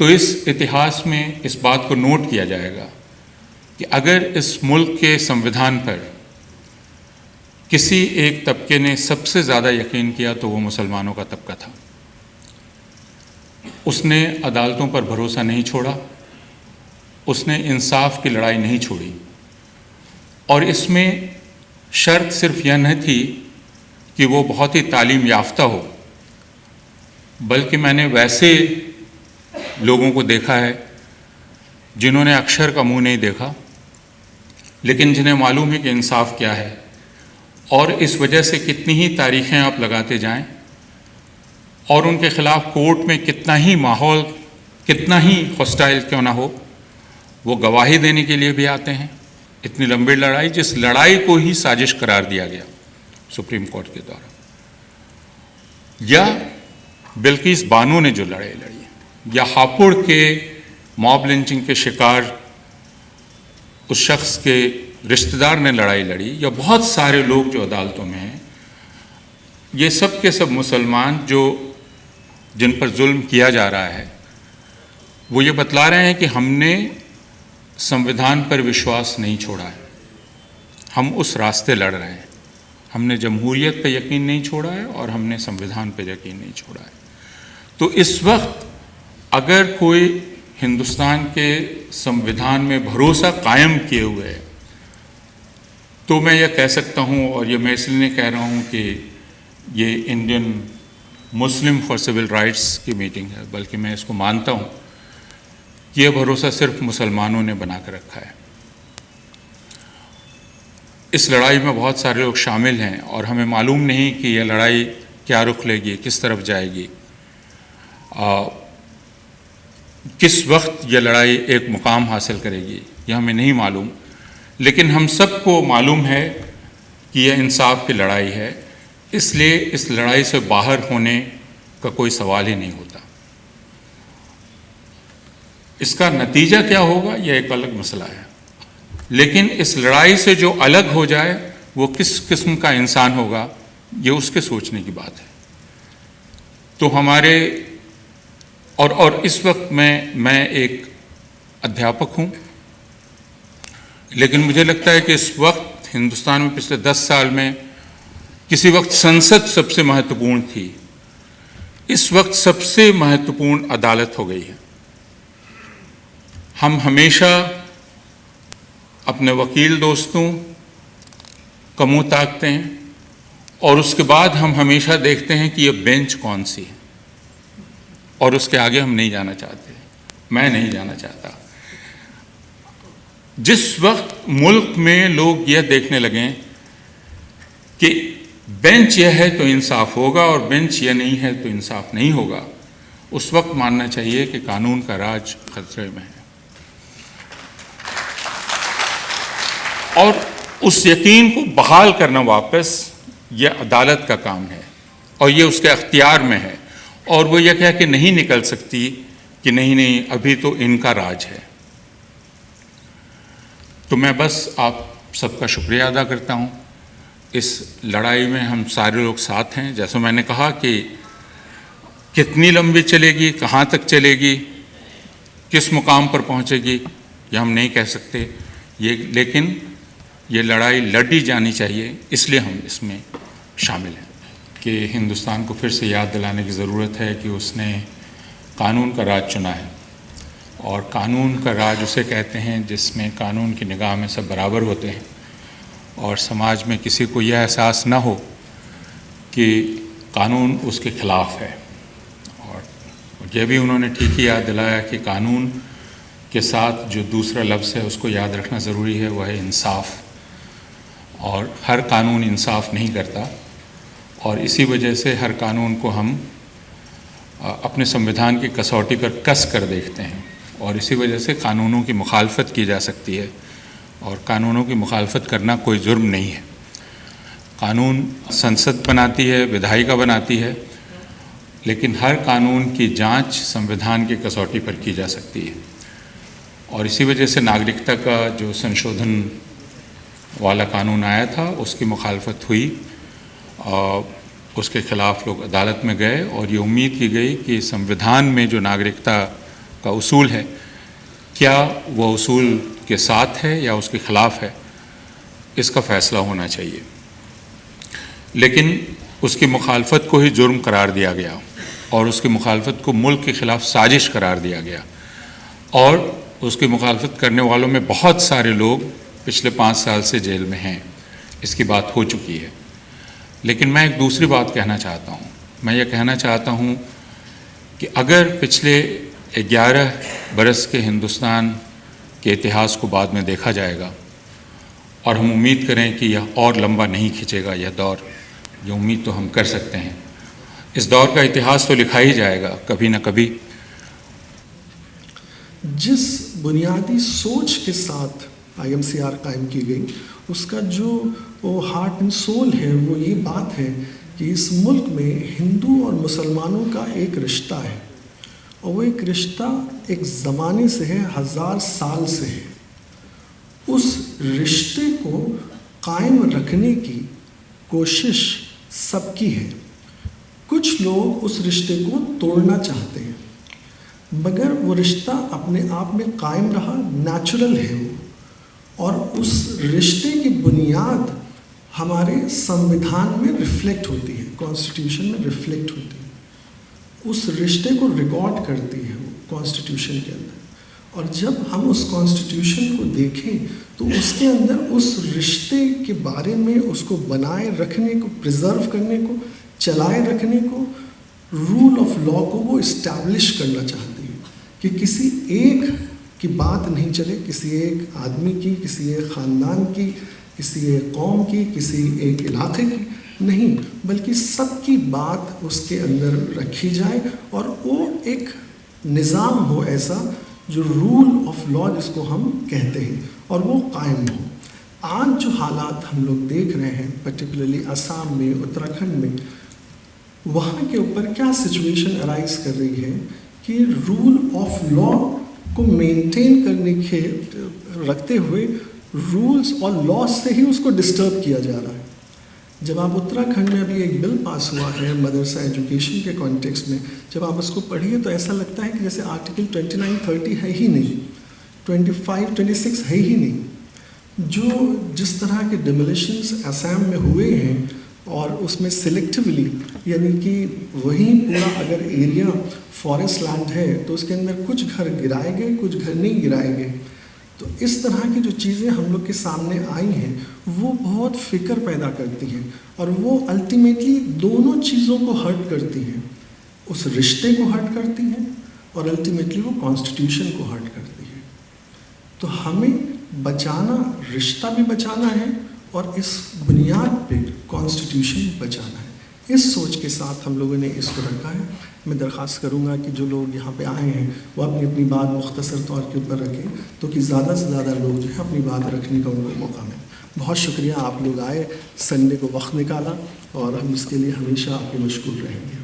तो इस इतिहास में इस बात को नोट किया जाएगा कि अगर इस मुल्क के संविधान पर किसी एक तबके ने सबसे ज़्यादा यकीन किया तो वो मुसलमानों का तबका था। उसने अदालतों पर भरोसा नहीं छोड़ा, उसने इंसाफ की लड़ाई नहीं छोड़ी, और इसमें शर्त सिर्फ यह न थी कि वो बहुत ही तालीम याफ्ता हो, बल्कि मैंने वैसे लोगों को देखा है जिन्होंने अक्षर का मुंह नहीं देखा, लेकिन जिन्हें मालूम है कि इंसाफ क्या है, और इस वजह से कितनी ही तारीखें आप लगाते जाएं और उनके खिलाफ कोर्ट में कितना ही माहौल, कितना ही हॉस्टाइल क्यों ना हो, वो गवाही देने के लिए भी आते हैं। इतनी लंबी लड़ाई, जिस लड़ाई को ही साजिश करार दिया गया सुप्रीम कोर्ट के द्वारा, या बिल्किस बानो ने जो लड़ाई लड़ी, या हापुड़ के मॉब लिंचिंग के शिकार उस शख्स के रिश्तेदार ने लड़ाई लड़ी, या बहुत सारे लोग जो अदालतों में हैं, ये सब के सब मुसलमान जो जिन पर जुल्म किया जा रहा है, वो ये बतला रहे हैं कि हमने संविधान पर विश्वास नहीं छोड़ा है, हम उस रास्ते लड़ रहे हैं। हमने जमहूरियत पर यकीन नहीं छोड़ा है और हमने संविधान पर यकीन नहीं छोड़ा है। तो इस वक्त अगर कोई हिंदुस्तान के संविधान में भरोसा कायम किए हुए है, तो मैं यह कह सकता हूँ, और ये मैं इसलिए कह रहा हूँ कि ये Indian Muslim for civil rights की मीटिंग है, बल्कि मैं इसको मानता हूँ कि यह भरोसा सिर्फ मुसलमानों ने बना कर रखा है। इस लड़ाई में बहुत सारे लोग शामिल हैं और हमें मालूम नहीं कि यह लड़ाई क्या रुख लेगी, किस तरफ जाएगी, किस वक्त यह लड़ाई एक मुकाम हासिल करेगी, यह हमें नहीं मालूम। लेकिन हम सबको मालूम है कि यह इंसाफ की लड़ाई है, इसलिए इस लड़ाई से बाहर होने का कोई सवाल ही नहीं होता। इसका नतीजा क्या होगा, यह एक अलग मसला है, लेकिन इस लड़ाई से जो अलग हो जाए वो किस किस्म का इंसान होगा, ये उसके सोचने की बात है। तो हमारे और इस वक्त मैं एक अध्यापक हूँ, लेकिन मुझे लगता है कि इस वक्त हिंदुस्तान में पिछले 10 साल में किसी वक्त संसद सबसे महत्वपूर्ण थी, इस वक्त सबसे महत्वपूर्ण अदालत हो गई है। हम हमेशा अपने वकील दोस्तों का मुँह ताकते हैं और उसके बाद हम हमेशा देखते हैं कि ये बेंच कौन सी है, और उसके आगे हम नहीं जाना चाहते, मैं नहीं जाना चाहता। जिस वक्त मुल्क में लोग यह देखने लगें कि बेंच यह है तो इंसाफ होगा और बेंच यह नहीं है तो इंसाफ नहीं होगा, उस वक्त मानना चाहिए कि कानून का राज खतरे में है। और उस यकीन को बहाल करना वापस यह अदालत का काम है और यह उसके अख्तियार में है, और वो यह कह के नहीं निकल सकती कि नहीं अभी तो इनका राज है। तो मैं बस आप सबका शुक्रिया अदा करता हूँ। इस लड़ाई में हम सारे लोग साथ हैं। जैसा मैंने कहा कि कितनी लंबी चलेगी, कहाँ तक चलेगी, किस मुकाम पर पहुँचेगी, ये हम नहीं कह सकते, लेकिन ये लड़ाई लड़ी जानी चाहिए, इसलिए हम इसमें शामिल हैं। कि हिंदुस्तान को फिर से याद दिलाने की ज़रूरत है कि उसने कानून का राज चुना है, और कानून का राज उसे कहते हैं जिसमें कानून की निगाह में सब बराबर होते हैं और समाज में किसी को यह एहसास न हो कि कानून उसके ख़िलाफ़ है। और यह भी उन्होंने ठीक ही याद दिलाया कि कानून के साथ जो दूसरा लफ्ज़ है उसको याद रखना ज़रूरी है, वह है इंसाफ, और हर कानून इंसाफ नहीं करता, और इसी वजह से हर कानून को हम अपने संविधान की कसौटी पर कस कर देखते हैं, और इसी वजह से कानूनों की मुखालफत की जा सकती है, और कानूनों की मुखालफत करना कोई जुर्म नहीं है। कानून संसद बनाती है, विधायिका बनाती है, लेकिन हर कानून की जांच संविधान की कसौटी पर की जा सकती है, और इसी वजह से नागरिकता का जो संशोधन वाला कानून आया था उसकी मुखालफत हुई, उसके ख़िलाफ़ लोग अदालत में गए, और ये उम्मीद की गई कि संविधान में जो नागरिकता का उसूल है, क्या वह उसूल के साथ है या उसके ख़िलाफ़ है, इसका फ़ैसला होना चाहिए। लेकिन उसकी मुखालफत को ही जुर्म करार दिया गया और उसकी मुखालफत को मुल्क के ख़िलाफ़ साजिश करार दिया गया, और उसकी मुखालफत करने वालों में बहुत सारे लोग पिछले 5 साल से जेल में हैं। इसकी बात हो चुकी है। लेकिन मैं एक दूसरी बात कहना चाहता हूँ। मैं ये कहना चाहता हूँ कि अगर पिछले 11 बरस के हिंदुस्तान के इतिहास को बाद में देखा जाएगा, और हम उम्मीद करें कि यह और लंबा नहीं खिंचेगा यह दौर, ये उम्मीद तो हम कर सकते हैं, इस दौर का इतिहास तो लिखा ही जाएगा कभी न कभी। जिस बुनियादी सोच के साथ IMCR कायम की गई, उसका जो वो हार्ट एंड सोल है, वो ये बात है कि इस मुल्क में हिंदू और मुसलमानों का एक रिश्ता है, और वो एक रिश्ता एक ज़माने से है, 1000 साल से है। उस रिश्ते को कायम रखने की कोशिश सबकी है। कुछ लोग उस रिश्ते को तोड़ना चाहते हैं, मगर वो रिश्ता अपने आप में कायम रहा, नेचुरल है वो, और उस रिश्ते की बुनियाद हमारे संविधान में रिफ्लेक्ट होती है, कॉन्स्टिट्यूशन में रिफ्लेक्ट होती है। उस रिश्ते को रिकॉर्ड करती है वो कॉन्स्टिट्यूशन के अंदर, और जब हम उस कॉन्स्टिट्यूशन को देखें तो उसके अंदर उस रिश्ते के बारे में, उसको बनाए रखने को, प्रिजर्व करने को, चलाए रखने को, रूल ऑफ लॉ को वो इस्टेब्लिश करना चाहती है कि किसी एक की बात नहीं चले, किसी एक आदमी की, किसी एक ख़ानदान की, किसी एक कौम की, किसी एक इलाके की नहीं, बल्कि सबकी बात उसके अंदर रखी जाए, और वो एक निज़ाम हो ऐसा जो रूल ऑफ लॉ जिसको हम कहते हैं, और वो कायम हो। आज जो हालात हम लोग देख रहे हैं, पर्टिकुलरली असम में, उत्तराखंड में, वहाँ के ऊपर क्या सिचुएशन अराइज कर रही है कि रूल ऑफ लॉ को मेंटेन करने के रखते हुए रूल्स और लॉ से ही उसको डिस्टर्ब किया जा रहा है। जब आप उत्तराखंड में अभी एक बिल पास हुआ है मदरसा एजुकेशन के कॉन्टेक्स्ट में, जब आप उसको पढ़िए तो ऐसा लगता है कि जैसे आर्टिकल 29, 30 है ही नहीं, 25, 26 है ही नहीं। जो जिस तरह के डिमोलिशंस असम में हुए हैं, और उसमें सिलेक्टिवली, यानी कि वहीं पूरा अगर एरिया फॉरेस्ट लैंड है तो उसके अंदर कुछ घर गिराए गए, कुछ घर नहीं गिराए गए। तो इस तरह की जो चीज़ें हम लोग के सामने आई हैं वो बहुत फ़िक्र पैदा करती हैं, और वो अल्टीमेटली दोनों चीज़ों को हर्ट करती हैं। उस रिश्ते को हर्ट करती हैं और अल्टीमेटली वो कॉन्स्टिट्यूशन को हर्ट करती है। तो हमें बचाना, रिश्ता भी बचाना है, और इस बुनियाद पे कॉन्स्टिट्यूशन बचाना है। इस सोच के साथ हम लोगों ने इसको रखा है। मैं दरख्वास्त करूँगा कि जो लोग यहाँ पे आए हैं वो अपनी अपनी बात मुख्तसर तौर के ऊपर रखें, तो कि ज़्यादा से ज़्यादा लोग जो है अपनी बात रखने का उनको मौका मिले। बहुत शुक्रिया, आप लोग आए, संडे को वक्त निकाला, और हम इसके लिए हमेशा आपके मशकूर रहेंगे।